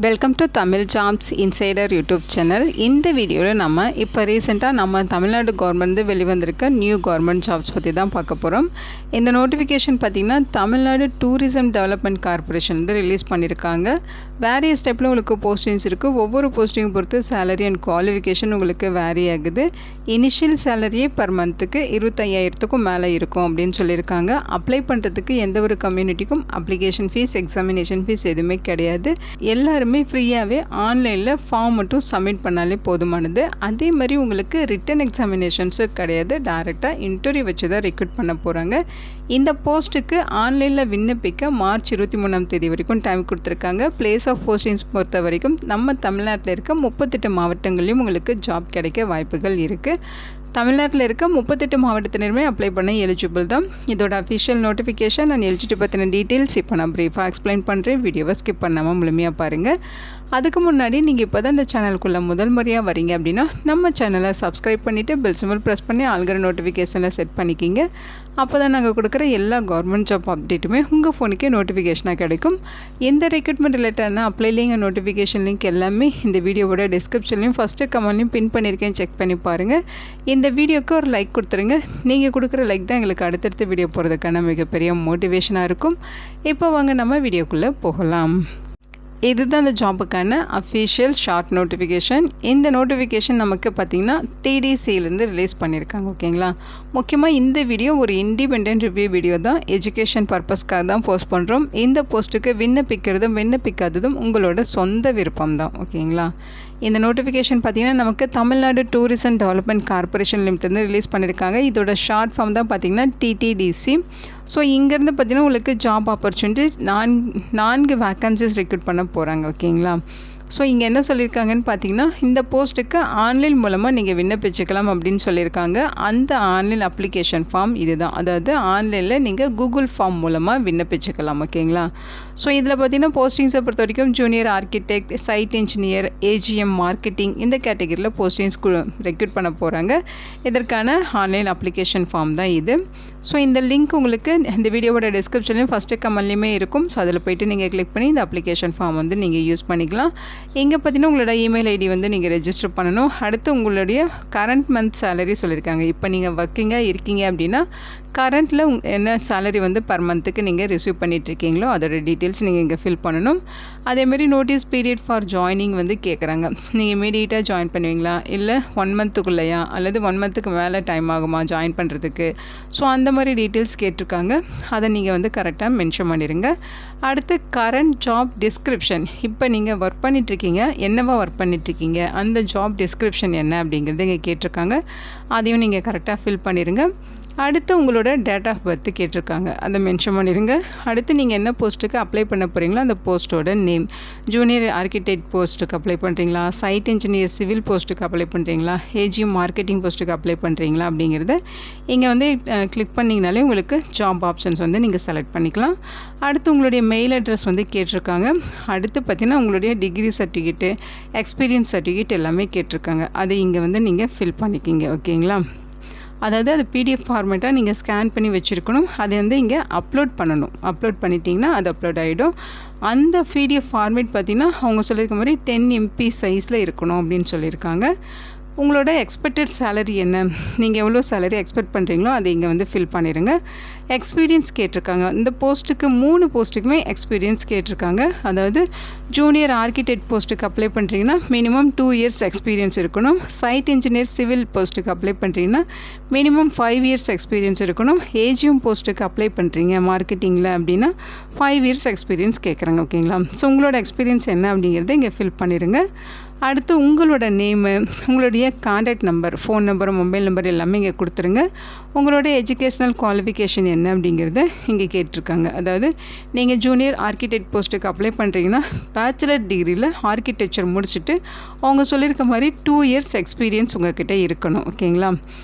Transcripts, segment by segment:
Welcome to Tamil jobs insider YouTube channel. இந்த வீடியோவில் நம்ம இப்போ ரீசெண்டாக நம்ம தமிழ்நாடு கவர்மெண்ட் வெளிவந்திருக்க நியூ கவர்மெண்ட் ஜாப்ஸ் பற்றி தான் பார்க்க போகிறோம். இந்த நோட்டிஃபிகேஷன் பார்த்திங்கன்னா தமிழ்நாடு டூரிசம் டெவலப்மெண்ட் கார்பரேஷன் வந்து ரிலீஸ் பண்ணியிருக்காங்க. வேரியஸ் டைப்பில் உங்களுக்கு போஸ்டிங்ஸ் இருக்குது. ஒவ்வொரு போஸ்டிங் பொறுத்து சேலரி அண்ட் குவாலிஃபிகேஷன் உங்களுக்கு வேரி ஆகுது. இனிஷியல் சேலரியே பர் மந்த்துக்கு 25,000க்கும் மேலே இருக்கும் அப்படின்னு சொல்லியிருக்காங்க. அப்ளை பண்ணுறதுக்கு எந்த ஒரு கம்யூனிட்டிக்கும் அப்ளிகேஷன் ஃபீஸ், எக்ஸாமினேஷன் ஃபீஸ் எதுவுமே கிடையாது. எல்லாருமே ஃப்ரீயாகவே ஆன்லைனில் ஃபார்ம் மட்டும் சப்மிட் பண்ணாலே போதுமானது. அதே மாதிரி உங்களுக்கு ரிட்டன் எக்ஸாமினேஷன்ஸும் கிடையாது. டைரெக்டாக இன்டர்வியூ வச்சு தான் ரெக்ரூட் பண்ண போகிறாங்க. இந்த போஸ்ட்டுக்கு ஆன்லைனில் விண்ணப்பிக்க மார்ச் 23 வரைக்கும் டைம் கொடுத்துருக்காங்க. பிளேஸ் ஆஃப் போஸ்டிங்ஸ் பொறுத்த வரைக்கும் நம்ம தமிழ்நாட்டில் இருக்க 38 மாவட்டங்கள்லையும் உங்களுக்கு ஜாப் கிடைக்க வாய்ப்புகள் இருக்குது. தமிழ்நாட்டில் இருக்க 38 மாவட்டத்தினருமே அப்ளை பண்ண எலிஜிபிள் தான். இதோட அஃபிஷியல் நோட்டிஃபிகேஷன் அண்ட் எலிஜிபிலிட்டி பற்றின டீட்டெயில்ஸ் இப்போ நான் ப்ரீஃபாக எக்ஸ்பிளைன் பண்ணுறேன். வீடியோவை ஸ்கிப் பண்ணாமல் முழுமையாக பாருங்கள். அதுக்கு முன்னாடி நீங்கள் இப்போ தான் இந்த சேனலுக்குள்ளே முதல் முறையாக வரீங்க அப்படின்னா நம்ம சேனலை சப்ஸ்கிரைப் பண்ணிவிட்டு பெல் சிம்பிள் ப்ரெஸ் பண்ணி ஆல்கிற நோட்டிஃபிகேஷனில் செட் பண்ணிக்கிங்க. அப்போ தான் நாங்கள் கொடுக்குற எல்லா கவர்மெண்ட் ஜாப் அப்டேட்டுமே உங்கள் ஃபோனுக்கே நோட்டிஃபிகேஷனாக கிடைக்கும். எந்த ரெக்ரூட்மெண்ட் ரிலேட்டடான apply link and notification link எல்லாமே இந்த வீடியோவோட டிஸ்கிரிப்ஷன்லையும் ஃபஸ்ட்டு கமெண்ட்லையும் பின் பண்ணியிருக்கேன். செக் பண்ணி பாருங்கள். இந்த வீடியோக்கு ஒரு லைக் கொடுத்துருங்க. நீங்கள் கொடுக்குற லைக் தான் எங்களுக்கு அடுத்தடுத்த வீடியோ போகிறதுக்கான மிகப்பெரிய மோட்டிவேஷனாக இருக்கும். இப்போ வாங்க நம்ம வீடியோக்குள்ளே போகலாம். இதுதான் இந்த ஜாபுக்கான அஃபிஷியல் ஷார்ட் நோட்டிஃபிகேஷன். இந்த நோட்டிஃபிகேஷன் நமக்கு பார்த்திங்கன்னா TDCலேருந்து ரிலீஸ் பண்ணியிருக்காங்க. ஓகேங்களா. முக்கியமாக இந்த வீடியோ ஒரு இண்டிபெண்டன்ட் ரிவ்யூ வீடியோ தான். எஜுகேஷன் பர்பஸ்க்காக தான் போஸ்ட் பண்ணுறோம். இந்த போஸ்ட்டுக்கு விண்ணப்பிக்கிறதும் விண்ணப்பிக்காததும் உங்களோட சொந்த விருப்பம் தான். ஓகேங்களா. இந்த நோட்டிஃபிகேஷன் பார்த்திங்கன்னா நமக்கு தமிழ்நாடு டூரிசம் டெவலப்மெண்ட் கார்பரேஷன் லிமிட்லேருந்து ரிலீஸ் பண்ணியிருக்காங்க. இதோட ஷார்ட் ஃபார்ம் தான் பார்த்திங்கன்னா TTDC. ஸோ இங்கேருந்து பார்த்திங்கன்னா உங்களுக்கு ஜாப் ஆப்பர்ச்சுனிட்டிஸ் 4 வேக்கன்சிஸ் ரெக்ரூட் பண்ண போகிறாங்க. ஓகேங்களா. ஸோ இங்கே என்ன சொல்லியிருக்காங்கன்னு பார்த்தீங்கன்னா இந்த போஸ்ட்டுக்கு ஆன்லைன் மூலமாக நீங்கள் விண்ணப்பிச்சுக்கலாம் அப்படின்னு சொல்லியிருக்காங்க. அந்த ஆன்லைன் அப்ளிகேஷன் ஃபார்ம் இது தான். அதாவது ஆன்லைனில் நீங்கள் கூகுள் ஃபார்ம் மூலமாக விண்ணப்பிச்சுக்கலாம். ஓகேங்களா. ஸோ இதில் பார்த்தீங்கன்னா போஸ்டிங்ஸை பொறுத்த வரைக்கும் junior architect, site engineer, AGM marketing இந்த கேட்டகரியில் போஸ்டிங்ஸ் ரெக்ரூட் பண்ண போகிறாங்க. இதற்கான ஆன்லைன் அப்ளிகேஷன் ஃபார்ம் தான் இது. ஸோ இந்த லிங்க் உங்களுக்கு இந்த வீடியோவோட டிஸ்கிரிப்ஷன்லையும் ஃபஸ்ட்டு கமெண்ட்லேயுமே இருக்கும். ஸோ அதில் போய்ட்டு நீங்கள் கிளிக் பண்ணி இந்த அப்ளிகேஷன் ஃபார்ம் வந்து நீங்கள் யூஸ் பண்ணிக்கலாம். இங்கே பார்த்தீங்கன்னா உங்களோட இமெயில் ஐடி வந்து நீங்கள் ரெஜிஸ்டர் பண்ணணும். அடுத்து உங்களுடைய கரண்ட் மந்த் சேலரி சொல்லியிருக்காங்க. இப்போ நீங்கள் ஒர்க்கிங்காக இருக்கீங்க அப்படின்னா கரண்ட்டில் என்ன சேலரி வந்து பர் மந்த்துக்கு நீங்கள் ரிசீவ் பண்ணிகிட்ருக்கீங்களோ அதோட டீட்டெயில்ஸ் நீங்கள் இங்கே ஃபில் பண்ணணும். அதேமாதிரி நோட்டீஸ் பீரியட் ஃபார் ஜாயினிங் வந்து கேட்குறாங்க. நீங்கள் இமீடியட்டாக ஜாயின் பண்ணுவீங்களா, இல்லை 1 மந்த்துக்குள்ளையா, அல்லது 1 மந்த்துக்கு மேலே டைம் ஆகுமா ஜாயின் பண்ணுறதுக்கு. ஸோ அந்த மாதிரி டீட்டெயில்ஸ் கேட்டிருக்காங்க. அதை நீங்கள் வந்து கரெக்டாக மென்ஷன் பண்ணிடுங்க. அடுத்து கரண்ட் ஜாப் டிஸ்கிரிப்ஷன். இப்போ நீங்கள் ஒர்க் பண்ணிகிட்ருக்கீங்க, என்னவா ஒர்க் பண்ணிகிட்ருக்கீங்க, அந்த ஜாப் டிஸ்கிரிப்ஷன் என்ன அப்படிங்கிறது இங்கே கேட்டிருக்காங்க. அதையும் நீங்கள் கரெக்டாக ஃபில் பண்ணிடுங்க. அடுத்து உங்களோட டேட் ஆஃப் பர்த் கேட்டிருக்காங்க, அதை மென்ஷன் பண்ணிடுங்க. அடுத்து நீங்கள் என்ன போஸ்ட்டுக்கு அப்ளை பண்ண போகிறீங்களோ அந்த போஸ்ட்டோட நேம். ஜூனியர் ஆர்கிடெக்ட் போஸ்ட்டுக்கு அப்ளை பண்ணுறீங்களா, சைட் இன்ஜினியர் சிவில் போஸ்ட்டுக்கு அப்ளை பண்ணுறீங்களா, AGM மார்க்கெட்டிங் போஸ்ட்டுக்கு அப்ளை பண்ணுறீங்களா அப்படிங்கிறத இங்கே வந்து கிளிக் பண்ணிங்கனாலே உங்களுக்கு ஜாப் ஆப்ஷன்ஸ் வந்து நீங்கள் செலக்ட் பண்ணிக்கலாம். அடுத்து உங்களுடைய மெயில் அட்ரஸ் வந்து கேட்டிருக்காங்க. அடுத்து பார்த்திங்கன்னா உங்களுடைய டிகிரி சர்டிஃபிகேட்டு, எக்ஸ்பீரியன்ஸ் சர்டிஃபிகேட் எல்லாமே கேட்டிருக்காங்க. அதை இங்கே வந்து நீங்கள் ஃபில் பண்ணிக்கிங்க. ஓகேங்களா. அதாவது அது PDF ஃபார்மேட்டாக நீங்கள் ஸ்கேன் பண்ணி வச்சுருக்கணும். அதை வந்து இங்கே அப்லோட் பண்ணணும். அப்லோட் பண்ணிட்டீங்கன்னா அது அப்லோட் ஆகிடும். அந்த PDF ஃபார்மேட் பார்த்திங்கன்னா அவங்க சொல்லியிருக்க மாதிரி 10 MB சைஸில் இருக்கணும் அப்படின்னு சொல்லியிருக்காங்க. உங்களோட எக்ஸ்பெக்டட் சேலரி என்ன, நீங்கள் எவ்வளோ சேலரி எக்ஸ்பெக்ட் பண்ணுறீங்களோ அதை இங்கே வந்து ஃபில் பண்ணிடுங்க. எக்ஸ்பீரியன்ஸ் கேட்டிருக்காங்க. இந்த போஸ்ட்டுக்கு 3 போஸ்ட்டுக்குமே எக்ஸ்பீரியன்ஸ் கேட்டிருக்காங்க. அதாவது ஜூனியர் ஆர்கிடெக்ட் போஸ்ட்டுக்கு அப்ளை பண்ணுறீங்கன்னா மினிமம் 2 இயர்ஸ் எக்ஸ்பீரியன்ஸ் இருக்கணும். சைட் இன்ஜினியர் சிவில் போஸ்ட்டுக்கு அப்ளை பண்ணுறீங்கன்னா மினிமம் 5 இயர்ஸ் எக்ஸ்பீரியன்ஸ் இருக்கணும். AGM போஸ்ட்டுக்கு அப்ளை பண்ணுறீங்க மார்க்கெட்டிங்கில் அப்படின்னா 5 இயர்ஸ் எக்ஸ்பீரியன்ஸ் கேட்குறாங்க. ஓகேங்களா. ஸோ உங்களோட எக்ஸ்பீரியன்ஸ் என்ன அப்படிங்கிறத இங்கே ஃபில் பண்ணிடுங்க. அடுத்து உங்களோட நேமு, உங்களுடைய contact number, phone number, mobile number எல்லாமே இங்கே கொடுத்துருங்க. உங்களோட எஜுகேஷ்னல் குவாலிஃபிகேஷன் என்ன அப்படிங்கிறத இங்கே கேட்டிருக்காங்க. அதாவது நீங்கள் ஜூனியர் ஆர்கிடெக்ட் போஸ்ட்டுக்கு அப்ளை பண்ணுறீங்கன்னா பேச்சுலர் டிகிரியில் ஆர்கிடெக்சர் முடிச்சுட்டு அவங்க சொல்லியிருக்க மாதிரி 2 இயர்ஸ் எக்ஸ்பீரியன்ஸ் உங்கள்கிட்ட இருக்கணும். ஓகேங்களா.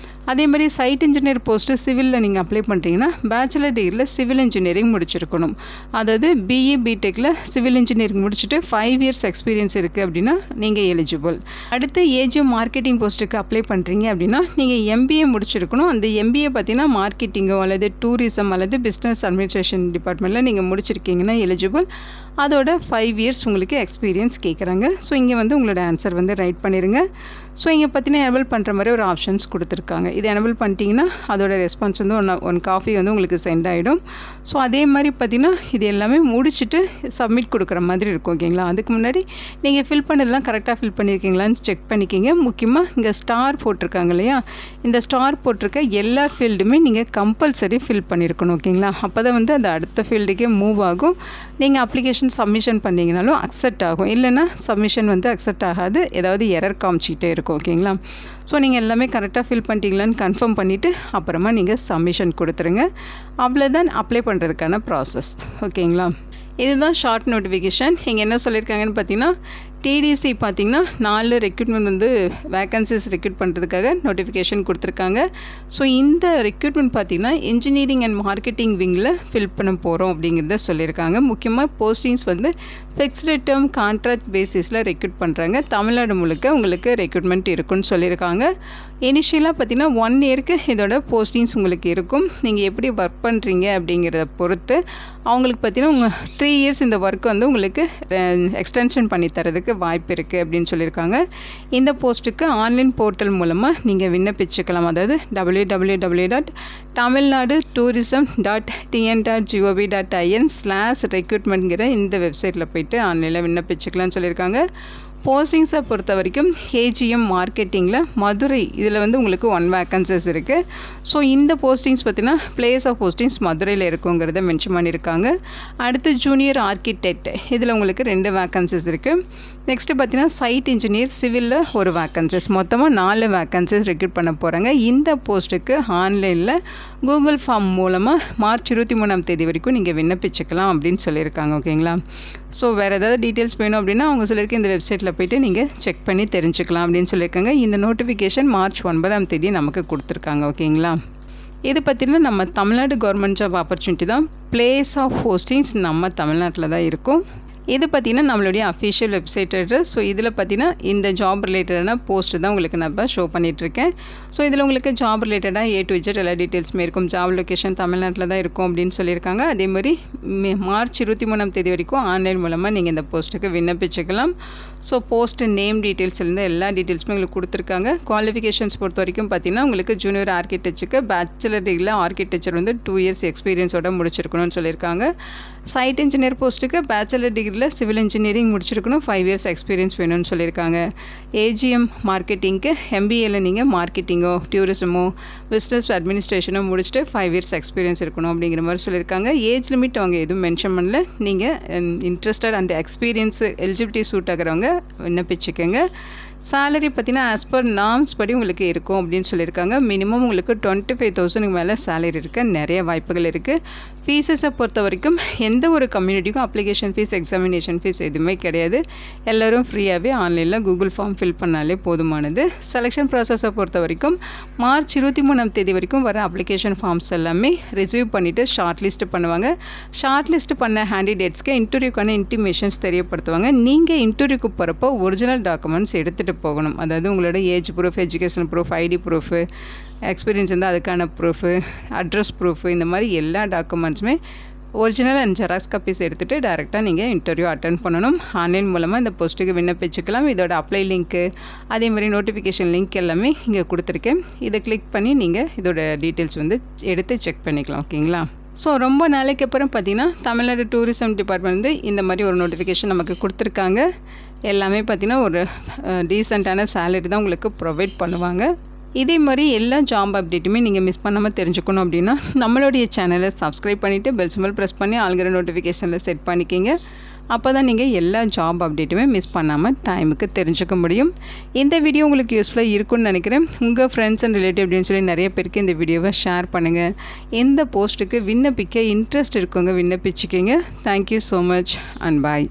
அதே மாதிரி சைட் இன்ஜினியர் போஸ்ட்டு சிவிலில் நீங்கள் அப்ளை பண்ணுறீங்கன்னா பேச்சுலர் டிகிரியில் சிவில் இன்ஜினியரிங் முடிச்சிருக்கணும். அதாவது BE BTechல சிவில் இன்ஜினியரிங் முடிச்சுட்டு 5 இயர்ஸ் எக்ஸ்பீரியன்ஸ் இருக்குது அப்படின்னா நீங்கள் எலிஜிபிள். அடுத்து AGM மார்க்கெட்டிங் போஸ்ட்டுக்கு அப்ளை பண்ணுறீங்க அப்படின்னா நீங்கள் MBA முடிச்சிருக்கணும். அந்த MBA பார்த்தீங்கன்னா மார்க்கெட்டிங்கோ அல்லது டூரிசம் அல்லது பிஸ்னஸ் அட்மினிஸ்ட்ரேஷன் டிபார்ட்மெண்ட்டில் நீங்கள் முடிச்சிருக்கீங்கன்னா எலிஜிபிள். அதோட 5 இயர்ஸ் உங்களுக்கு எக்ஸ்பீரியன்ஸ் கேட்குறாங்க. ஸோ இங்கே வந்து உங்களோட ஆன்சர் வந்து ரைட் பண்ணிடுங்க. ஸோ இங்கே பார்த்தீங்கன்னா எனபிள் பண்ணுற மாதிரி ஒரு ஆப்ஷன்ஸ் கொடுத்துருக்காங்க. இது எனபிள் பண்ணிட்டீங்கன்னா அதோட ரெஸ்பான்ஸ் வந்து ஒன் காஃபி வந்து உங்களுக்கு சென்ட் ஆகிடும். ஸோ அதே மாதிரி பார்த்தீங்கன்னா இது எல்லாமே முடிச்சுட்டு சப்மிட் கொடுக்குற மாதிரி இருக்கும். ஓகேங்களா? அதுக்கு முன்னாடி நீங்கள் ஃபில் பண்ணதெல்லாம் கரெக்டாக ஃபில் பண்ணியிருக்கீங்களான்னு செக் பண்ணிக்கிங்க. முக்கியமாக இங்கே ஸ்டார் போட்டிருக்காங்க இல்லையா, இந்த ஸ்டார் போட்டிருக்க எல்லா ஃபீல்டுமே நீங்கள் கம்பல்சரி ஃபில் பண்ணியிருக்கணும். ஓகேங்களா? அப்போ தான் வந்து அது அடுத்த ஃபீல்டுக்கே மூவ் ஆகும். நீங்கள் அப்ளிகேஷன் சப்மிஷன் பண்ணிங்கனாலும் அக்செப்ட் ஆகும், இல்லைன்னா சப்மிஷன் வந்து அக்செப்ட் ஆகாது, ஏதாவது எரர் காமிச்சிக்கிட்டே இருக்கும். ஓகேங்களா? ஸோ நீங்கள் எல்லாமே கரெக்டாக ஃபில் பண்ணிட்டீங்களான்னு கன்ஃபார்ம் பண்ணிவிட்டு அப்புறமா நீங்கள் சப்மிஷன் கொடுத்துருங்க. அவ்வளோதான் அப்ளை பண்ணுறதுக்கான ப்ராசஸ். ஓகேங்களா? இதுதான் ஷார்ட் நோட்டிஃபிகேஷன். இங்கே என்ன சொல்லியிருக்காங்கன்னு பார்த்தீங்கன்னா, டிடிசி பார்த்திங்கன்னா 4 ரெக்ரூட்மெண்ட் வந்து வேக்கன்சிஸ் ரெக்ரூட் பண்ணுறதுக்காக நோட்டிஃபிகேஷன் கொடுத்துருக்காங்க. ஸோ இந்த ரெக்ரூட்மெண்ட் பார்த்திங்கன்னா இன்ஜினியரிங் அண்ட் மார்க்கெட்டிங் விங்கில் ஃபில் பண்ண போகிறோம் அப்படிங்கிறத சொல்லியிருக்காங்க. முக்கியமாக போஸ்டிங்ஸ் வந்து ஃபிக்ஸ்டு டேர்ம் கான்ட்ராக்ட் பேசிஸில் ரெக்ரூட் பண்ணுறாங்க. தமிழ்நாடு முழுக்க உங்களுக்கு ரெக்ரூட்மெண்ட் இருக்குன்னு சொல்லியிருக்காங்க. இனிஷியலாக பார்த்திங்கன்னா 1 இயருக்கு இதோட போஸ்டிங்ஸ் உங்களுக்கு இருக்கும். நீங்கள் எப்படி ஒர்க் பண்ணுறீங்க அப்படிங்கிறத பொறுத்து அவங்களுக்கு பார்த்திங்கன்னா உங்கள் 3 இயர்ஸ் இந்த ஒர்க் வந்து உங்களுக்கு எக்ஸ்டென்ஷன் பண்ணி தரதுக்கு வாய்ப்பு இருக்குது அப்படின்னு சொல்லியிருக்காங்க. இந்த போஸ்ட்டுக்கு ஆன்லைன் போர்ட்டல் மூலமாக நீங்கள் விண்ணப்பிச்சுக்கலாம். அதாவது www.tamilnadu.tn.gov.in/recruitmentங்கிற இந்த வெப்சைட்டில் போய்ட்டு ஆன்லைனில் விண்ணப்பிச்சுக்கலாம்னு சொல்லியிருக்காங்க. போஸ்டிங்ஸை பொறுத்த வரைக்கும் ஏஜிஎம் மார்க்கெட்டிங்கில் மதுரை இதில் வந்து உங்களுக்கு 1 வேக்கன்சிஸ் இருக்குது. ஸோ இந்த போஸ்டிங்ஸ் பார்த்திங்கன்னா பிளேஸ் ஆஃப் போஸ்டிங்ஸ் மதுரையில் இருக்குங்கிறத மென்ஷன் பண்ணியிருக்காங்க. அடுத்து ஜூனியர் ஆர்கிடெக்ட் இதில் உங்களுக்கு 2 வேக்கன்சிஸ் இருக்குது. நெக்ஸ்ட்டு பார்த்திங்கன்னா சைட் இன்ஜினியர் சிவிலில் 1 வேக்கன்சிஸ், மொத்தமாக 4 வேக்கன்சிஸ் ரெக்ரூட் பண்ண போகிறாங்க. இந்த போஸ்ட்டுக்கு ஆன்லைனில் கூகுள் ஃபார்ம் மூலமாக மார்ச் 23ஆம் தேதி வரைக்கும் நீங்கள் விண்ணப்பிச்சுக்கலாம் அப்படின்னு சொல்லியிருக்காங்க. ஓகேங்களா? ஸோ வேறு ஏதாவது டீட்டெயில்ஸ் வேணும் அப்படின்னா அவங்க சொல்லியிருக்க இந்த வெப்சைட்டில் போய்ட்டு நீங்கள் செக் பண்ணி தெரிஞ்சுக்கலாம் அப்படின்னு சொல்லியிருக்காங்க. இந்த நோட்டிஃபிகேஷன் மார்ச் 9ஆம் தேதி நமக்கு கொடுத்துருக்காங்க. ஓகேங்களா? இது பார்த்திங்கன்னா நம்ம தமிழ்நாடு கவர்மெண்ட் ஜாப் ஆப்பர்ச்சுனிட்டி தான். பிளேஸ் ஆஃப் போஸ்டிங்ஸ் நம்ம தமிழ்நாட்டில் தான் இருக்கும். இது பார்த்திங்கன்னா நம்மளுடைய அஃபிஷியல் வெப்சைட் அட்ரஸ். ஸோ இதில் பார்த்திங்கன்னா இந்த ஜாப் ரிலேட்டடான போஸ்ட்டு தான் உங்களுக்கு நான் இப்போ ஷோ பண்ணிகிட்ருக்கேன். ஸோ இதில் உங்களுக்கு ஜாப் ரிலேட்டடாக A to Z எல்லா டீட்டெயில்ஸுமே இருக்கும். ஜாப் லொக்கேஷன் தமிழ்நாட்டில் தான் இருக்கும் அப்படின்னு சொல்லியிருக்காங்க. அதே மாதிரி மார்ச் 23ஆம் தேதி வரைக்கும் ஆன்லைன் மூலமாக நீங்கள் இந்த போஸ்ட்டுக்கு விண்ணப்பிச்சுக்கலாம். ஸோ போஸ்ட் நேம் டீட்டெயில்ஸ்லேருந்து எல்லா டீட்டெயில்ஸுமே உங்களுக்கு கொடுத்துருக்காங்க. குவாலிஃபிகேஷன்ஸ் பொறுத்த வரைக்கும் பார்த்திங்கன்னா உங்களுக்கு ஜூனியர் ஆர்கிடெக்சருக்கு பேச்சுலர் டிகிரியில் ஆர்கிடெக்சர் வந்து 2 இயர்ஸ் எக்ஸ்பீரியன்ஸோட முடிச்சிருக்கணும்னு சொல்லியிருக்காங்க. சைட் இன்ஜினியர் போஸ்ட்டுக்கு பேச்சுலர் டிகிரியில் சிவில் இன்ஜினியரிங் முடிச்சிருக்கணும், 5 இயர்ஸ் எக்ஸ்பீரியன்ஸ் வேணும்னு சொல்லியிருக்காங்க. ஏஜிஎம் மார்க்கெட்டிங்க்கு MBAவில் நீங்கள் மார்க்கெட்டிங்கோ டூரிசமோ பிஸ்னஸ் அட்மினிஸ்ட்ரேஷனோ முடிச்சுட்டு 5 இயர்ஸ் எக்ஸ்பீரியன்ஸ் இருக்கணும் அப்படிங்கிற மாதிரி சொல்லியிருக்காங்க. ஏஜ் லிமிட் அவங்க எதுவும் மென்ஷன் பண்ணல. நீங்கள் இன்ட்ரெஸ்டட் அந்த எக்ஸ்பீரியன்ஸு எலிஜிபிலிட்டி சூட் ஆகிறவங்க விண்ணப்பிச்சுக்கோங்க. சேலரி பார்த்தீங்கன்னா ஆஸ் பர் நார்ம்ஸ் படி உங்களுக்கு இருக்கும் அப்படின்னு சொல்லியிருக்காங்க. மினிமம் உங்களுக்கு 25,000 மேலே சேலரி இருக்க நிறைய வாய்ப்புகள் இருக்குது. ஃபீஸஸை பொறுத்த வரைக்கும் எந்த ஒரு கம்யூனிட்டிக்கும் அப்ளிகேஷன் ஃபீஸ் எக்ஸாமினேஷன் ஃபீஸ் எதுவுமே கிடையாது. எல்லோரும் ஃப்ரீயாகவே ஆன்லைனில் கூகுள் ஃபார்ம் ஃபில் பண்ணாலே போதுமானது. செலெக்ஷன் ப்ராசஸை பொறுத்த வரைக்கும் மார்ச் 23ஆம் தேதி வரைக்கும் வர அப்ளிகேஷன் ஃபார்ம்ஸ் எல்லாமே ரிசீவ் பண்ணிவிட்டு ஷார்ட் லிஸ்ட் பண்ணுவாங்க. ஷார்ட் லிஸ்ட் பண்ண கேண்டிடேட்ஸ்க்கு இன்டர்வியூக்கான இன்டிமேஷன்ஸ் தெரியப்படுத்துவாங்க. நீங்கள் இன்டர்வியூக்கு போகிறப்போ ஒரிஜினல் டாக்குமெண்ட்ஸ் எடுத்துகிட்டு போகணும். அதாவது உங்களோட age proof, education proof, ID proof, experience இருந்தால் அதுக்கான ப்ரூஃபு, அட்ரஸ் ப்ரூஃபு, இந்த மாதிரி எல்லா டாக்குமெண்ட்ஸுமே ஒரிஜினல் அண்ட் ஜெராக்ஸ் காப்பீஸ் எடுத்துகிட்டு டேரெக்டாக நீங்கள் இன்டர்வியூ அட்டன் பண்ணணும். ஆன்லைன் மூலமாக இந்த போஸ்ட்டுக்கு விண்ணப்பிச்சுக்கலாம். இதோட அப்ளை லிங்க்கு அதே மாதிரி நோட்டிஃபிகேஷன் லிங்க் எல்லாமே இங்கே கொடுத்துருக்கேன். இதை கிளிக் பண்ணி நீங்கள் இதோட டீட்டெயில்ஸ் வந்து எடுத்து செக் பண்ணிக்கலாம். ஓகேங்களா? ஸோ ரொம்ப நாளைக்கு அப்புறம் பார்த்திங்கன்னா தமிழ்நாடு டூரிசம் டிபார்ட்மெண்ட் வந்து இந்த மாதிரி ஒரு நோட்டிஃபிகேஷன் நமக்கு கொடுத்துருக்காங்க. எல்லாமே பார்த்திங்கன்னா ஒரு டீசெண்டான சேலரி தான் உங்களுக்கு ப்ரொவைட் பண்ணுவாங்க. இதே மாதிரி எல்லா ஜாப் அப்டேட்டுமே நீங்கள் மிஸ் பண்ணாமல் தெரிஞ்சுக்கணும் அப்படின்னா நம்மளுடைய சேனலை சப்ஸ்கிரைப் பண்ணிவிட்டு பெல் சிம்பல் ப்ரெஸ் பண்ணி ஆல்கிற நோட்டிஃபிகேஷனில் செட் பண்ணிக்கிங்க. அப்போ தான் நீங்கள் எல்லா ஜாப் அப்டேட்டுமே மிஸ் பண்ணாமல் டைமுக்கு தெரிஞ்சுக்க முடியும். இந்த வீடியோ உங்களுக்கு யூஸ்ஃபுல்லாக இருக்கும்னு நினைக்கிறேன். உங்கள் ஃப்ரெண்ட்ஸ் அண்ட் ரிலேட்டிவ் அப்படின்னு சொல்லி நிறைய பேருக்கு இந்த வீடியோவை ஷேர் பண்ணுங்கள். எந்த போஸ்ட்டுக்கு விண்ணப்பிக்க இன்ட்ரெஸ்ட் இருக்கவங்க விண்ணப்பிச்சுக்கிங்க. Thank you so much and bye.